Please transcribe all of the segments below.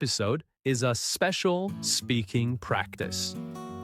episode is a special speaking practice.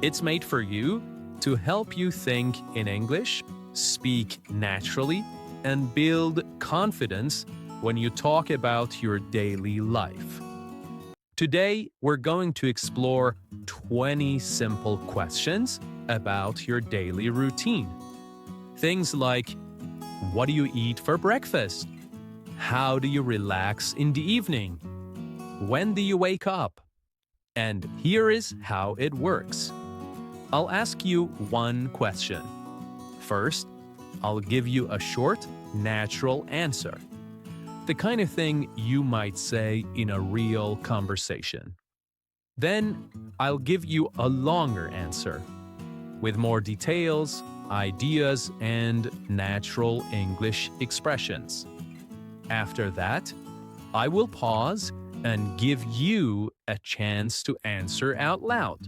It's made for you to help you think in English, speak naturally, and build confidence when you talk about your daily life. Today, we're going to explore 20 simple questions about your daily routine. Things like, what do you eat for breakfast? How do you relax in the evening? When do you wake up? And here is how it works. I'll ask you one question. First, I'll give you a short, natural answer. The kind of thing you might say in a real conversation. Then, I'll give you a longer answer with more details, ideas, and natural English expressions. After that, I will pause and give you a chance to answer out loud.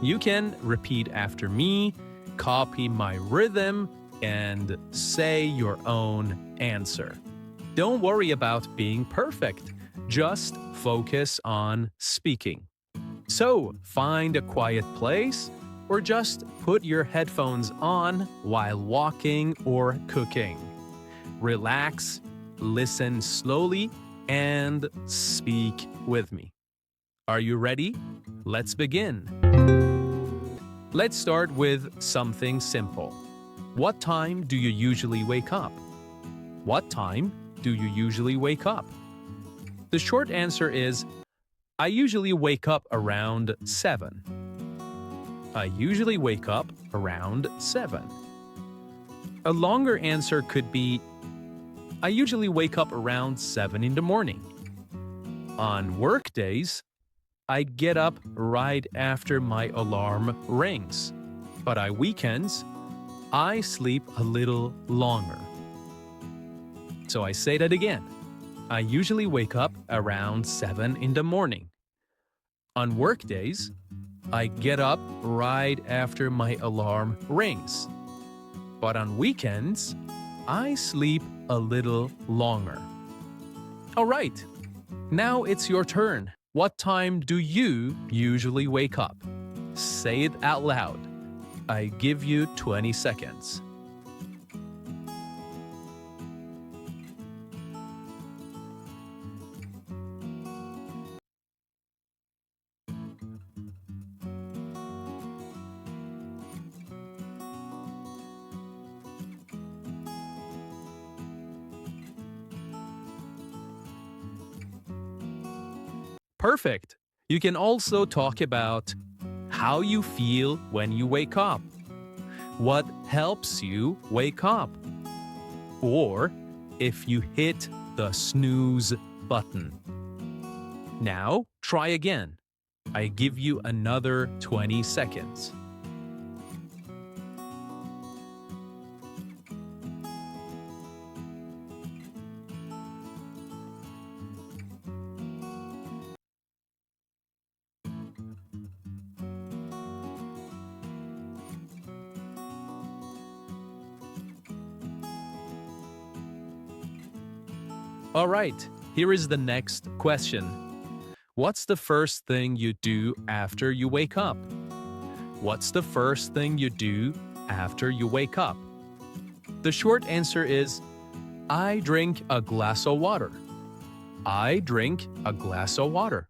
You can repeat after me, copy my rhythm, and say your own answer. Don't worry about being perfect, just focus on speaking. So, find a quiet place or just put your headphones on while walking or cooking. Relax, listen slowly, and speak with me. Are you ready? Let's begin. Let's start with something simple. What time do you usually wake up? What time do you usually wake up? The short answer is, I usually wake up around 7. I usually wake up around 7. A longer answer could be, I usually wake up around 7 in the morning. On work days, I get up right after my alarm rings. But on weekends, I sleep a little longer. So I say that again. I usually wake up around 7 in the morning. On work days, I get up right after my alarm rings. But on weekends, I sleep a little longer. All right, now it's your turn. What time do you usually wake up? Say it out loud. I give you 20 seconds. Perfect. You can also talk about how you feel when you wake up. What helps you wake up? Or if you hit the snooze button. Now, try again. I give you another 20 seconds. All right, here is the next question. What's the first thing you do after you wake up? What's the first thing you do after you wake up? The short answer is, I drink a glass of water. I drink a glass of water.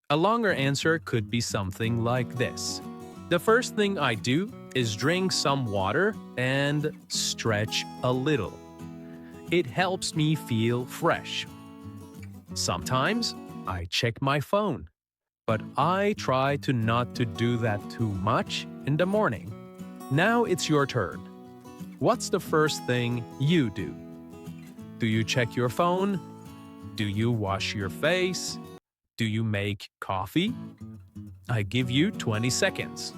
A longer answer could be something like this. The first thing I do is drink some water and stretch a little. It helps me feel fresh. Sometimes I check my phone, but I try to not to do that too much in the morning. Now it's your turn. What's the first thing you do? Do you check your phone? Do you wash your face? Do you make coffee? I give you 20 seconds.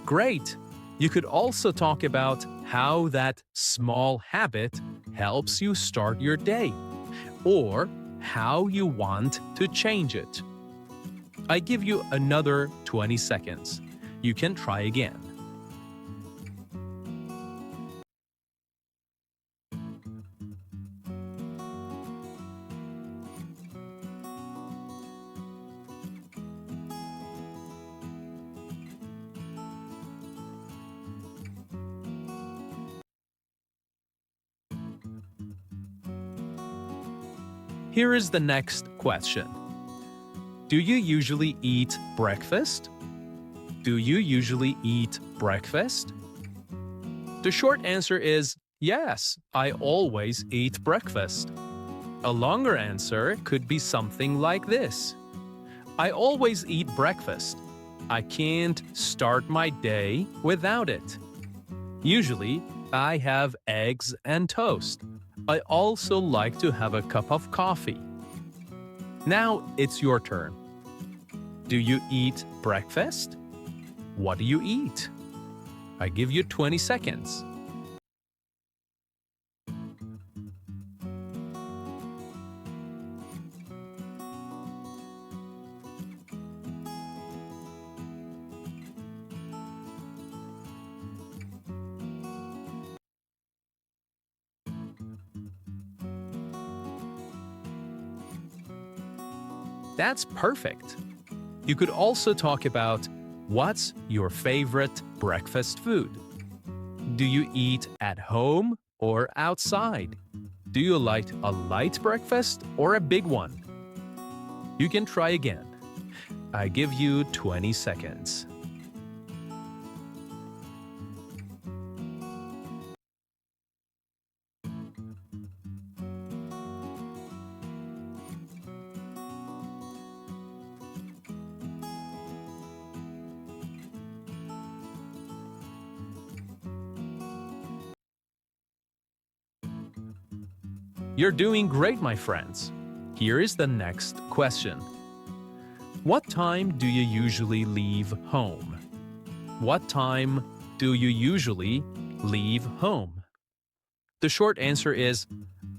Great! You could also talk about how that small habit helps you start your day, or how you want to change it. I give you another 20 seconds. You can try again. Here is the next question. Do you usually eat breakfast? Do you usually eat breakfast? The short answer is yes, I always eat breakfast. A longer answer could be something like this. I always eat breakfast. I can't start my day without it. Usually, I have eggs and toast. I also like to have a cup of coffee. Now it's your turn. Do you eat breakfast? What do you eat? I give you 20 seconds. That's perfect. You could also talk about what's your favorite breakfast food? Do you eat at home or outside? Do you like a light breakfast or a big one? You can try again. I give you 20 seconds. You're doing great, my friends. Here is the next question. What time do you usually leave home? What time do you usually leave home? The short answer is,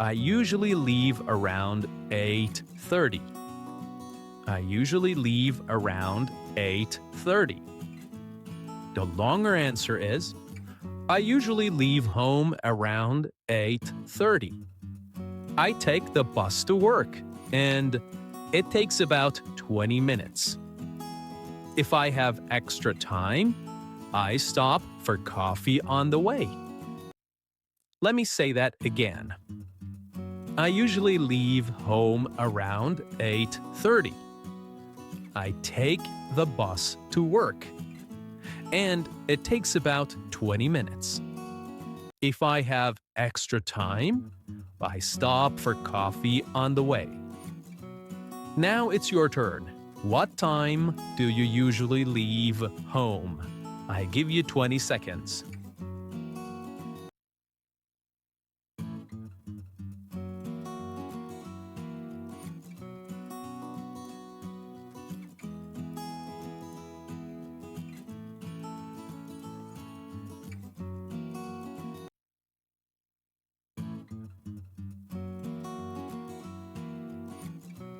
I usually leave around 8:30. I usually leave around 8:30. The longer answer is, I usually leave home around 8:30. I take the bus to work, and it takes about 20 minutes. If I have extra time, I stop for coffee on the way. Let me say that again. I usually leave home around 8:30. I take the bus to work, and it takes about 20 minutes. If I have extra time, I stop for coffee on the way. Now it's your turn. What time do you usually leave home? I give you 20 seconds.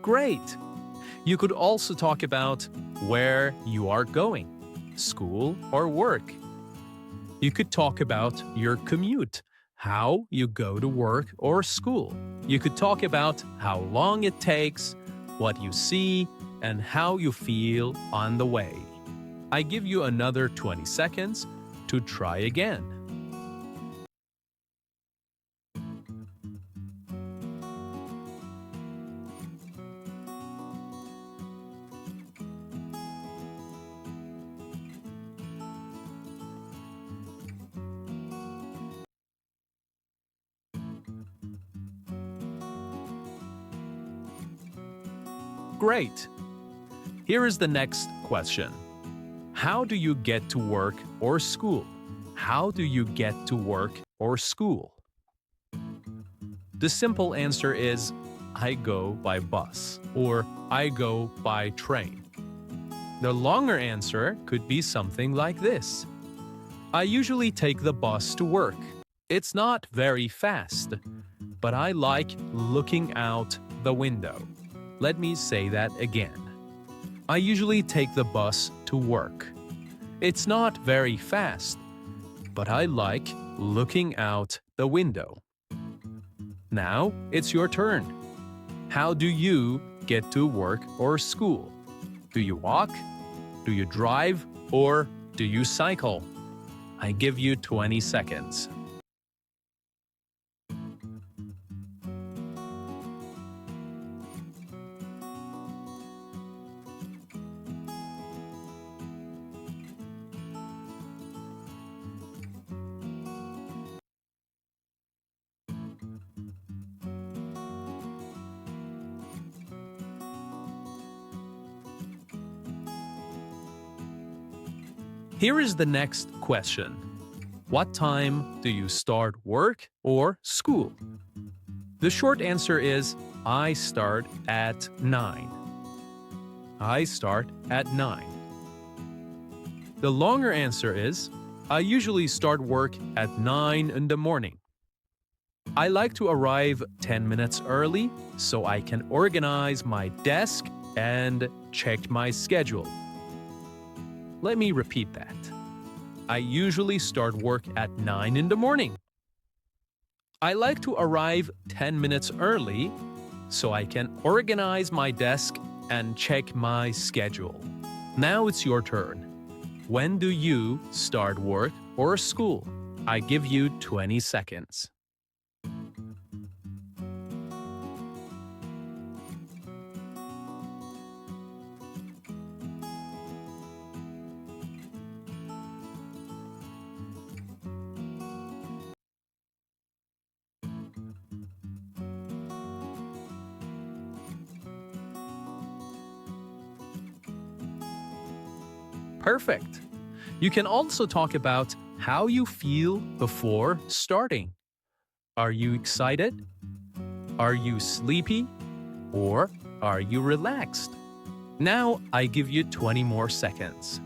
Great! You could also talk about where you are going, school or work. You could talk about your commute, how you go to work or school. You could talk about how long it takes, what you see, and how you feel on the way. I give you another 20 seconds to try again. Great! Here is the next question. How do you get to work or school? How do you get to work or school? The simple answer is, I go by bus or I go by train. The longer answer could be something like this. I usually take the bus to work. It's not very fast, but I like looking out the window. Let me say that again. I usually take the bus to work. It's not very fast, but I like looking out the window. Now it's your turn. How do you get to work or school? Do you walk? Do you drive? Or do you cycle? I give you 20 seconds. Here is the next question. What time do you start work or school? The short answer is I start at 9. I start at 9. The longer answer is I usually start work at 9 in the morning. I like to arrive 10 minutes early so I can organize my desk and check my schedule. Let me repeat that. I usually start work at 9 in the morning. I like to arrive 10 minutes early so I can organize my desk and check my schedule. Now it's your turn. When do you start work or school? I give you 20 seconds. Perfect. You can also talk about how you feel before starting. Are you excited? Are you sleepy? Or are you relaxed? Now I give you 20 more seconds.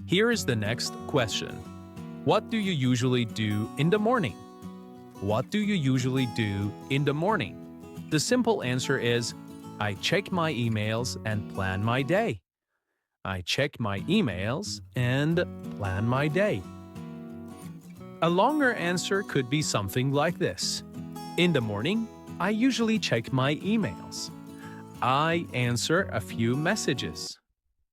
Here is the next question. What do you usually do in the morning? What do you usually do in the morning? The simple answer is, I check my emails and plan my day. I check my emails and plan my day. A longer answer could be something like this. In the morning, I usually check my emails. I answer a few messages.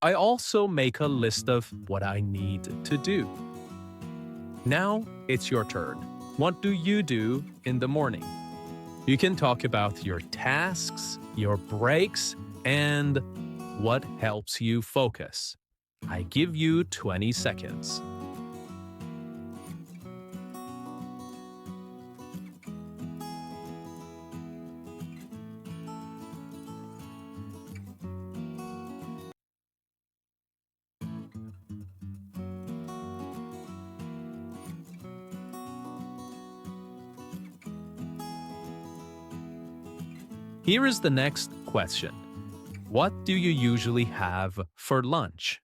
I also make a list of what I need to do. Now it's your turn. What do you do in the morning? You can talk about your tasks, your breaks, and what helps you focus. I give you 20 seconds. Here is the next question. What do you usually have for lunch?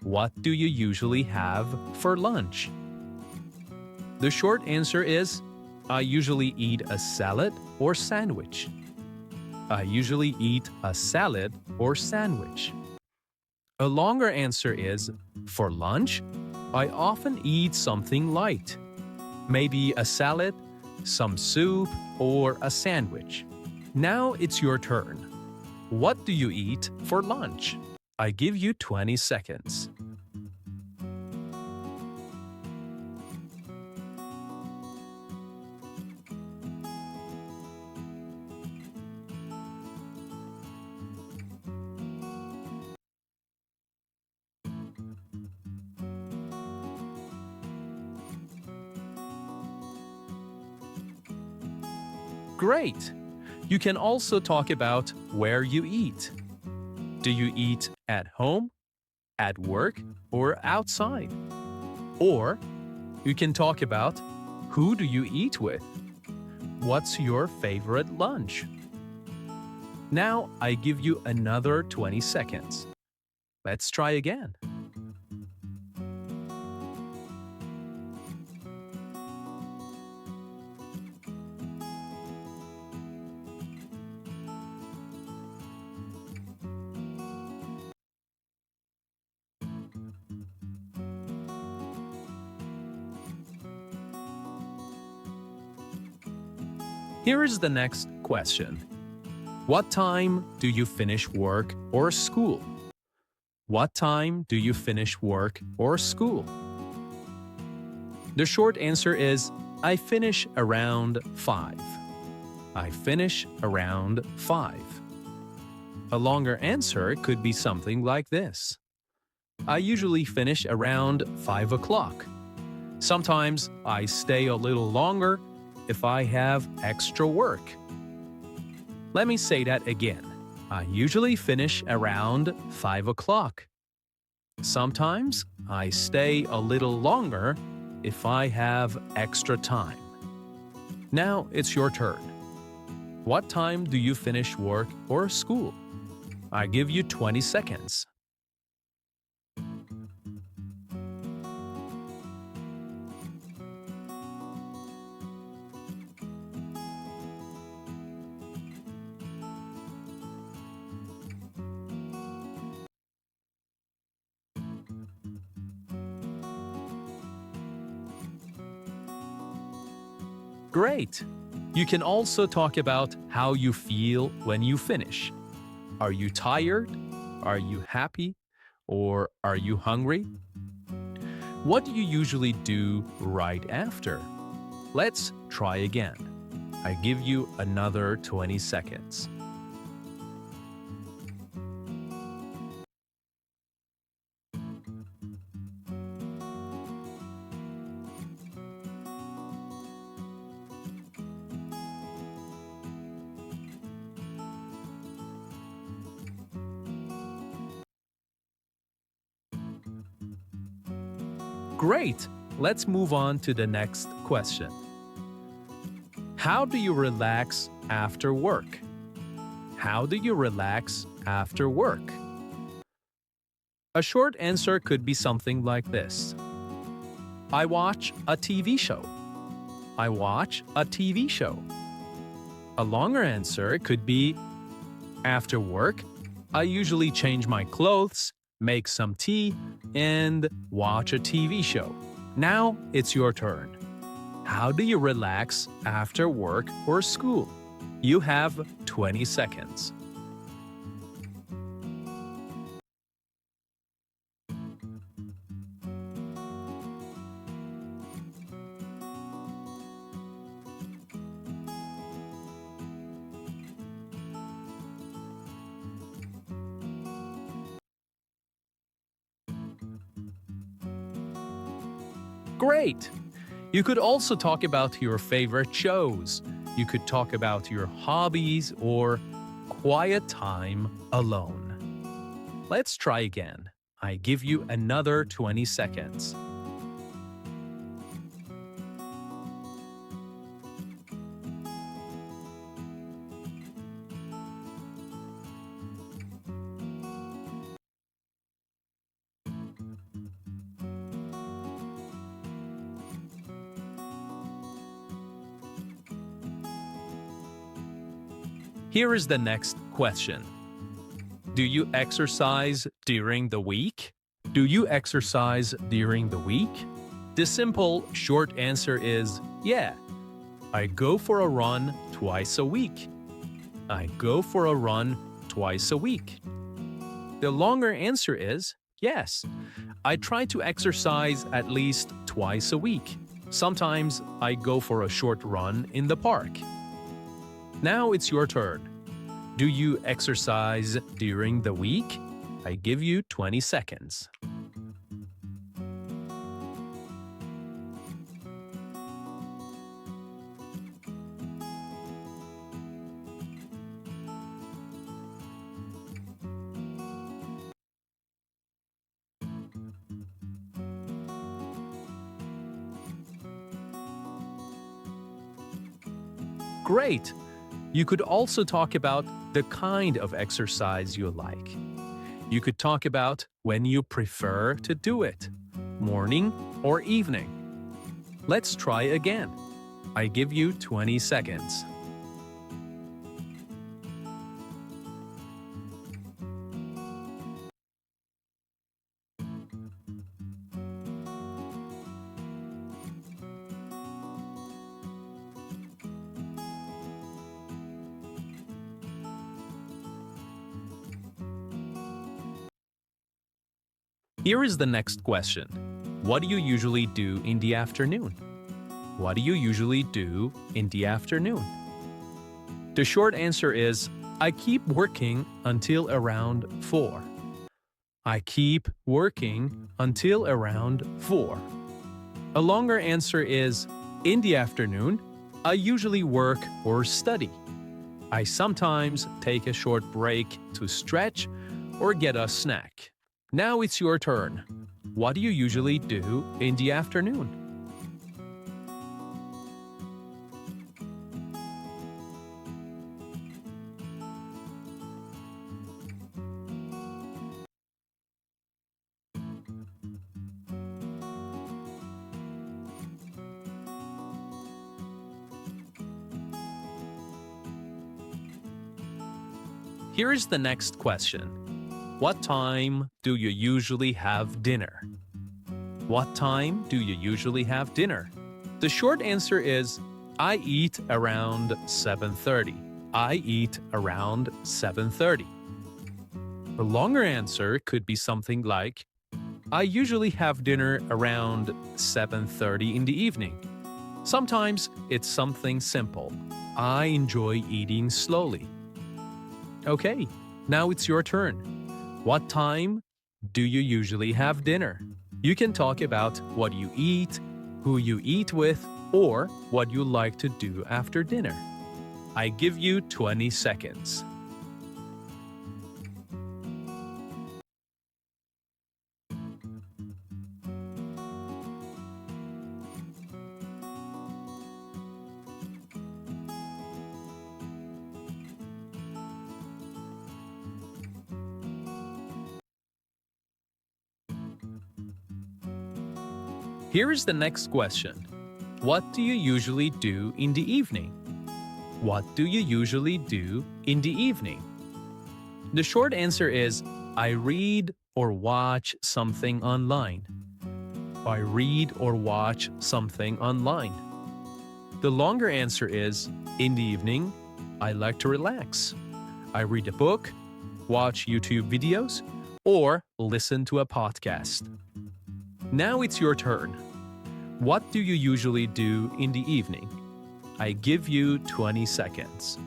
What do you usually have for lunch? The short answer is, I usually eat a salad or sandwich. I usually eat a salad or sandwich. A longer answer is, for lunch, I often eat something light. Maybe a salad, some soup, or a sandwich. Now it's your turn. What do you eat for lunch? I give you 20 seconds. Great! You can also talk about where you eat. Do you eat at home, at work, or outside? Or you can talk about who do you eat with? What's your favorite lunch? Now I give you another 20 seconds. Let's try again. Here is the next question. What time do you finish work or school? What time do you finish work or school? The short answer is I finish around 5. I finish around 5. A longer answer could be something like this. I usually finish around 5 o'clock. Sometimes I stay a little longer if I have extra work. Let me say that again. I usually finish around 5 o'clock. Sometimes I stay a little longer if I have extra time. Now it's your turn. What time do you finish work or school? I give you 20 seconds. Great! You can also talk about how you feel when you finish. Are you tired? Are you happy? Or are you hungry? What do you usually do right after? Let's try again. I give you another 20 seconds. Great! Let's move on to the next question. How do you relax after work? How do you relax after work? A short answer could be something like this. I watch a TV show. I watch a TV show. A longer answer could be, after work, I usually change my clothes, make some tea, and watch a TV show. Now it's your turn. How do you relax after work or school? You have 20 seconds. Great! You could also talk about your favorite shows. You could talk about your hobbies or quiet time alone. Let's try again. I give you another 20 seconds. Here is the next question. Do you exercise during the week? Do you exercise during the week? The simple, short answer is yeah. I go for a run twice a week. I go for a run twice a week. The longer answer is yes. I try to exercise at least twice a week. Sometimes I go for a short run in the park. Now it's your turn. Do you exercise during the week? I give you 20 seconds. Great! You could also talk about the kind of exercise you like. You could talk about when you prefer to do it, morning or evening. Let's try again. I give you 20 seconds. Here is the next question. What do you usually do in the afternoon? What do you usually do in the afternoon? The short answer is, I keep working until around 4. I keep working until around 4. A longer answer is, in the afternoon, I usually work or study. I sometimes take a short break to stretch or get a snack. Now it's your turn. What do you usually do in the afternoon? Here is the next question. What time do you usually have dinner? What time do you usually have dinner? The short answer is, I eat around 7:30. I eat around 7:30. The longer answer could be something like, I usually have dinner around 7:30 in the evening. Sometimes it's something simple. I enjoy eating slowly. Okay, now it's your turn. What time do you usually have dinner? You can talk about what you eat, who you eat with, or what you like to do after dinner. I give you 20 seconds. Here is the next question. What do you usually do in the evening? What do you usually do in the evening? The short answer is, I read or watch something online. I read or watch something online. The longer answer is, in the evening, I like to relax. I read a book, watch YouTube videos, or listen to a podcast. Now it's your turn. What do you usually do in the evening? I give you 20 seconds.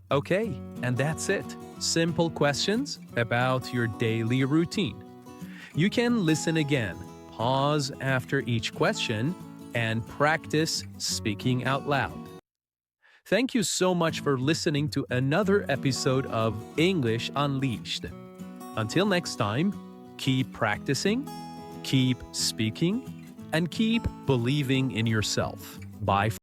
Okay, and that's it. Simple questions about your daily routine. You can listen again, pause after each question, and practice speaking out loud. Thank you so much for listening to another episode of English Unleashed. Until next time, keep practicing, keep speaking, and keep believing in yourself. Bye.